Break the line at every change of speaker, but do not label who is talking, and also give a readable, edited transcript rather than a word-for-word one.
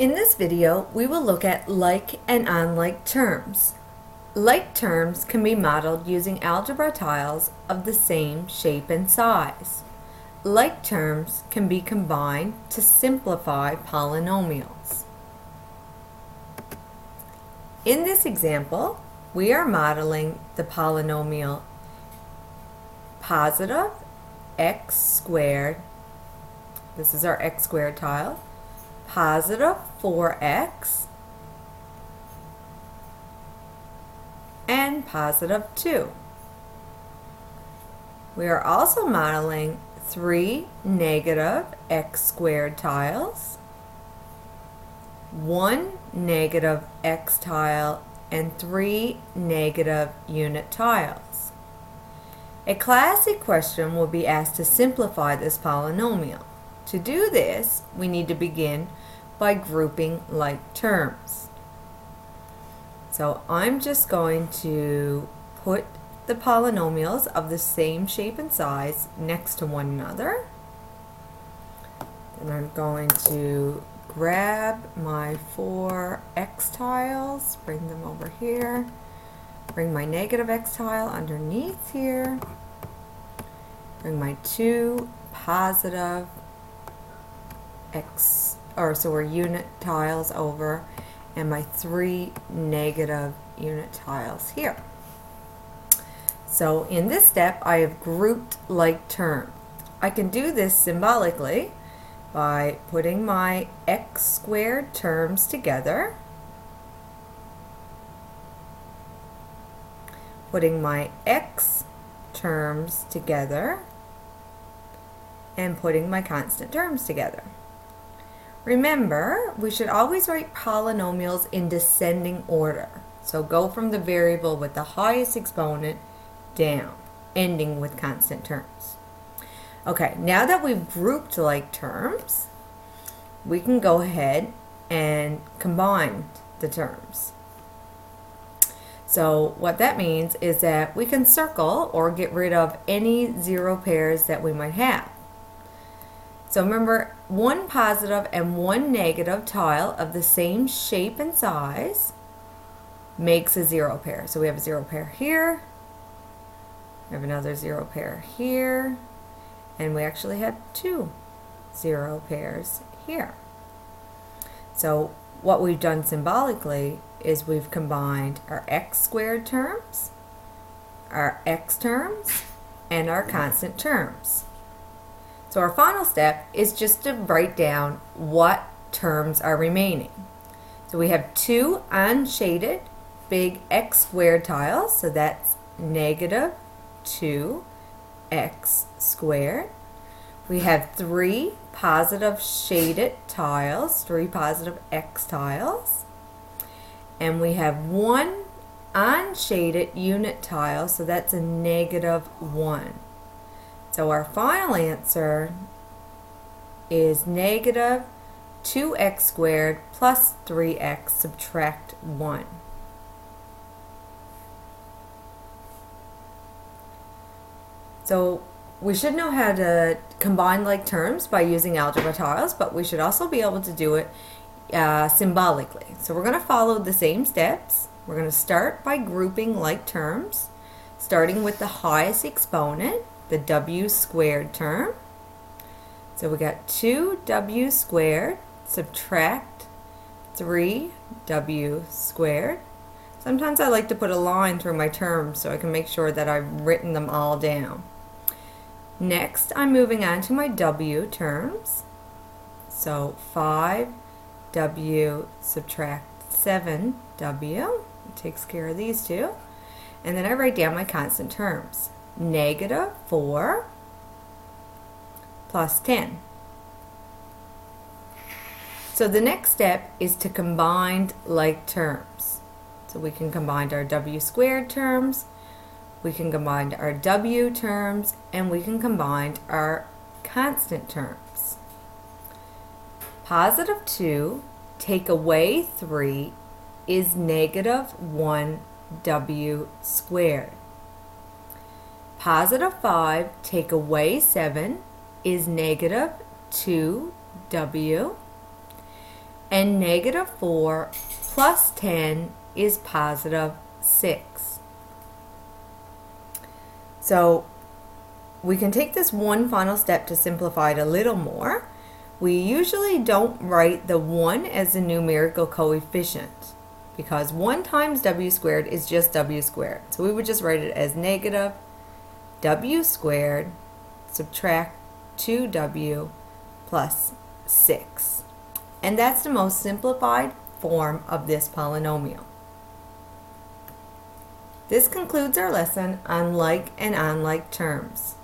In this video, we will look at like and unlike terms. Like terms can be modeled using algebra tiles of the same shape and size. Like terms can be combined to simplify polynomials. In this example, we are modeling the polynomial positive x squared, this is our x squared tile, positive 4x and positive 2. We are also modeling 3 negative x squared tiles, 1 negative x tile, and 3 negative unit tiles. A classic question will be asked to simplify this polynomial. To do this, we need to begin by grouping like terms. So I'm just going to put the polynomials of the same shape and size next to one another. And I'm going to grab my 4 x tiles, bring them over here, bring my negative x tile underneath here, bring my 2 positive x, so we're unit tiles over, and my 3 negative unit tiles here. So in this step, I have grouped like terms. I can do this symbolically by putting my x squared terms together, putting my x terms together, and putting my constant terms together. Remember, we should always write polynomials in descending order. So go from the variable with the highest exponent down, ending with constant terms. Okay, now that we've grouped like terms, we can go ahead and combine the terms. So what that means is that we can circle or get rid of any zero pairs that we might have. So remember, 1 positive and 1 negative tile of the same shape and size makes a zero pair. So we have a zero pair here, we have another zero pair here, and we actually have 2 zero pairs here. So what we've done symbolically is we've combined our x squared terms, our x terms, and our constant terms. So our final step is just to write down what terms are remaining. So we have 2 unshaded big x squared tiles, so that's negative 2x squared. We have 3 positive shaded tiles, 3 positive x tiles. And we have 1 unshaded unit tile, so that's a negative 1. So our final answer is negative 2x squared plus 3x subtract 1. So we should know how to combine like terms by using algebra tiles, but we should also be able to do it symbolically. So we're going to follow the same steps. We're going to start by grouping like terms, starting with the highest exponent, the w squared term. So we got 2w squared subtract 3w squared. Sometimes I like to put a line through my terms so I can make sure that I've written them all down. Next, I'm moving on to my w terms. So 5w subtract 7w. It takes care of these two. And then I write down my constant terms. Negative 4 plus 10. So the next step is to combine like terms. So we can combine our w squared terms, we can combine our w terms, and we can combine our constant terms. Positive 2 take away 3 is negative 1w squared. Positive 5 take away 7 is negative 2w. and negative 4 plus 10 is positive 6. So we can take this one final step to simplify it a little more. We usually don't write the 1 as a numerical coefficient because 1 times w squared is just w squared. So we would just write it as negative w squared subtract 2w plus 6. And that's the most simplified form of this polynomial. This concludes our lesson on like and unlike terms.